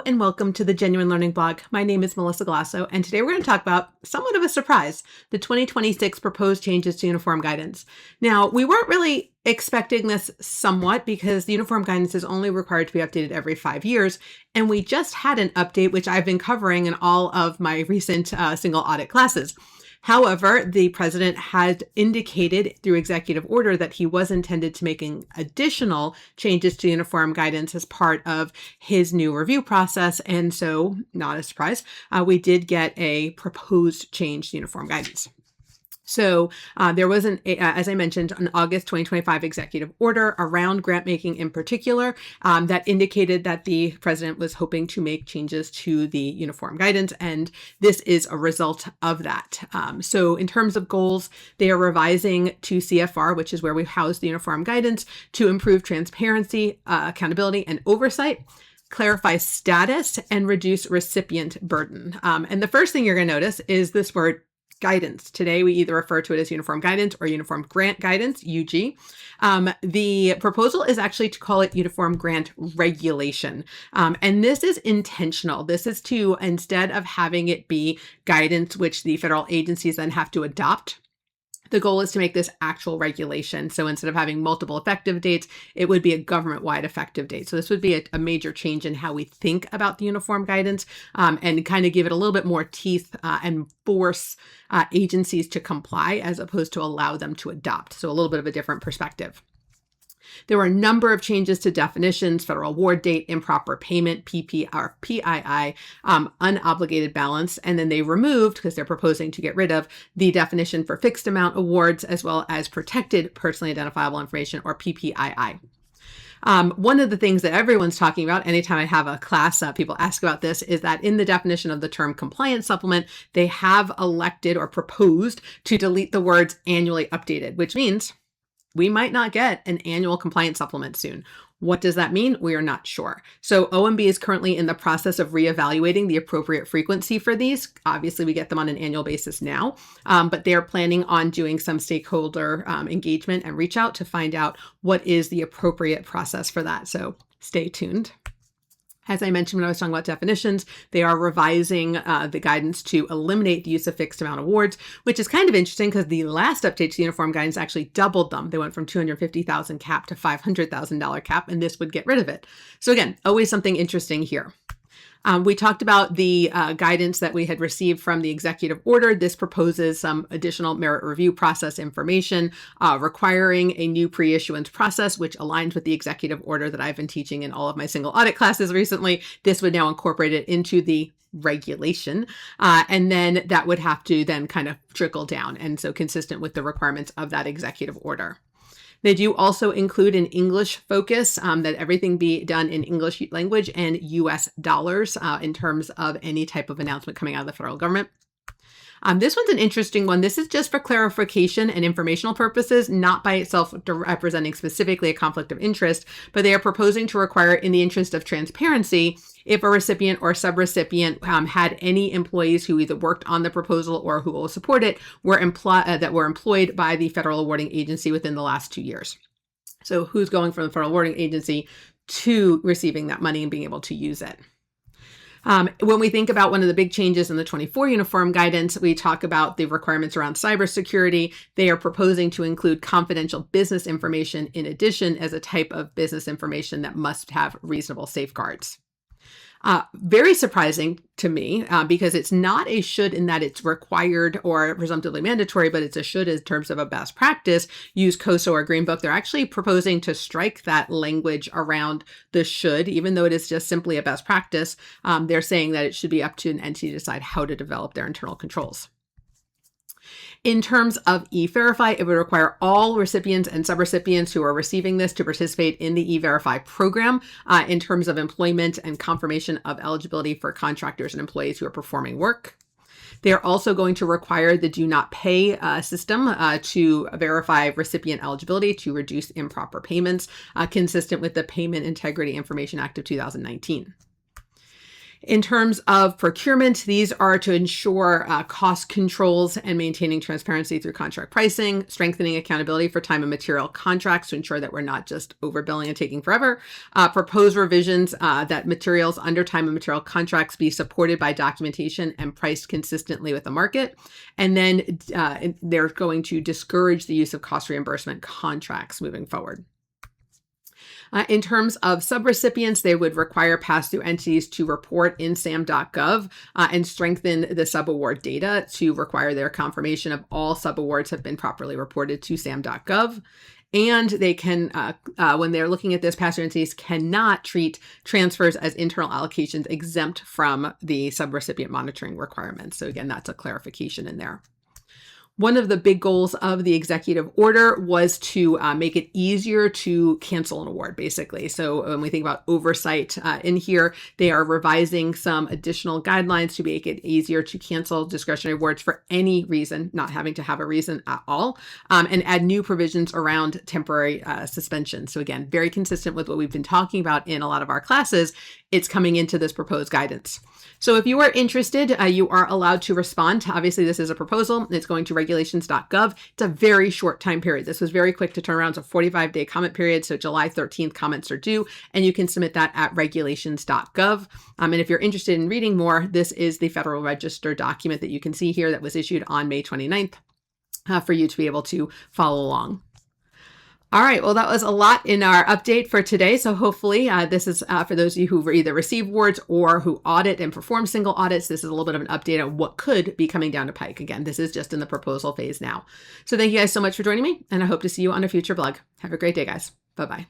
and welcome to the Genuine Learning Blog. My name is Melissa Glasso, and today we're going to talk about somewhat of a surprise, the 2026 proposed changes to uniform guidance. Now, we weren't really expecting this somewhat because the uniform guidance is only required to be updated every 5 years, and we just had an update, which I've been covering in all of my recent single audit classes. However, the president had indicated through executive order that he was intended to making additional changes to uniform guidance as part of his new review process. And so, not a surprise, we did get a proposed change to uniform guidance. So there was as I mentioned, an August 2025 executive order around grant making in particular that indicated that the president was hoping to make changes to the uniform guidance. And this is a result of that. So in terms of goals, they are revising to CFR, which is where we house the uniform guidance, to improve transparency, accountability, and oversight, clarify status, and reduce recipient burden. And the first thing you're going to notice is this word guidance. Today, we either refer to it as uniform guidance or uniform grant guidance, UG. The proposal is actually to call it uniform grant regulation. And this is intentional. This is to, instead of having it be guidance, which the federal agencies then have to adopt, the goal is to make this actual regulation. So instead of having multiple effective dates, it would be a government-wide effective date. So this would be a major change in how we think about the uniform guidance and kind of give it a little bit more teeth and force agencies to comply as opposed to allow them to adopt. So a little bit of a different perspective. There were a number of changes to definitions: federal award date, improper payment, PPI, unobligated balance, and then they removed, because they're proposing to get rid of, the definition for fixed amount awards, as well as protected personally identifiable information, or PPII. One of the things that everyone's talking about anytime I have a class, people ask about this, is that in the definition of the term compliance supplement, they have elected or proposed to delete the words annually updated, which means we might not get an annual compliance supplement soon. What does that mean? We are not sure. So OMB is currently in the process of reevaluating the appropriate frequency for these. Obviously, we get them on an annual basis now, but they're planning on doing some stakeholder engagement and reach out to find out what is the appropriate process for that. So stay tuned. As I mentioned when I was talking about definitions, they are revising the guidance to eliminate the use of fixed amount awards, which is kind of interesting because the last update to the uniform guidance actually doubled them. They went from $250,000 cap to $500,000 cap, and this would get rid of it. So again, always something interesting here. We talked about the guidance that we had received from the executive order. This proposes some additional merit review process information, requiring a new pre-issuance process, which aligns with the executive order that I've been teaching in all of my single audit classes recently. This would now incorporate it into the regulation, and then that would have to then kind of trickle down, and so consistent with the requirements of that executive order. They do also include an English focus, that everything be done in English language and US dollars in terms of any type of announcement coming out of the federal government. This one's an interesting one. This is just for clarification and informational purposes, not by itself representing specifically a conflict of interest, but they are proposing to require, in the interest of transparency, if a recipient or subrecipient had any employees who either worked on the proposal or who will support it that were employed by the federal awarding agency within the last 2 years. So who's going from the federal awarding agency to receiving that money and being able to use it. When we think about one of the big changes in the 24 uniform guidance, we talk about the requirements around cybersecurity. They are proposing to include confidential business information in addition as a type of business information that must have reasonable safeguards. Very surprising to me because it's not a should in that it's required or presumptively mandatory, but it's a should in terms of a best practice. Use COSO or Green Book. They're actually proposing to strike that language around the should, even though it is just simply a best practice. They're saying that it should be up to an entity to decide how to develop their internal controls. In terms of E-VERIFY, it would require all recipients and subrecipients who are receiving this to participate in the E-VERIFY program in terms of employment and confirmation of eligibility for contractors and employees who are performing work. They are also going to require the do not pay system to verify recipient eligibility to reduce improper payments, consistent with the Payment Integrity Information Act of 2019. In terms of procurement, these are to ensure cost controls and maintaining transparency through contract pricing, strengthening accountability for time and material contracts to ensure that we're not just overbilling and taking forever, propose revisions that materials under time and material contracts be supported by documentation and priced consistently with the market. And then they're going to discourage the use of cost reimbursement contracts moving forward. In terms of subrecipients, they would require pass-through entities to report in SAM.gov and strengthen the subaward data to require their confirmation of all subawards have been properly reported to SAM.gov. And they can, when they're looking at this, pass-through entities cannot treat transfers as internal allocations exempt from the subrecipient monitoring requirements. So again, that's a clarification in there. One of the big goals of the executive order was to make it easier to cancel an award, basically. So when we think about oversight in here, they are revising some additional guidelines to make it easier to cancel discretionary awards for any reason, not having to have a reason at all, and add new provisions around temporary suspension. So again, very consistent with what we've been talking about in a lot of our classes. It's coming into this proposed guidance. So if you are interested, you are allowed to respond. Obviously, this is a proposal. It's going to regulations.gov. It's a very short time period. This was very quick to turn around. It's a 45-day comment period. So July 13th comments are due, and you can submit that at regulations.gov. And if you're interested in reading more, this is the Federal Register document that you can see here that was issued on May 29th for you to be able to follow along. All right, well, that was a lot in our update for today. So hopefully this is for those of you who either receive awards or who audit and perform single audits. This is a little bit of an update on what could be coming down the pike. Again, this is just in the proposal phase now. So thank you guys so much for joining me, and I hope to see you on a future blog. Have a great day, guys. Bye-bye.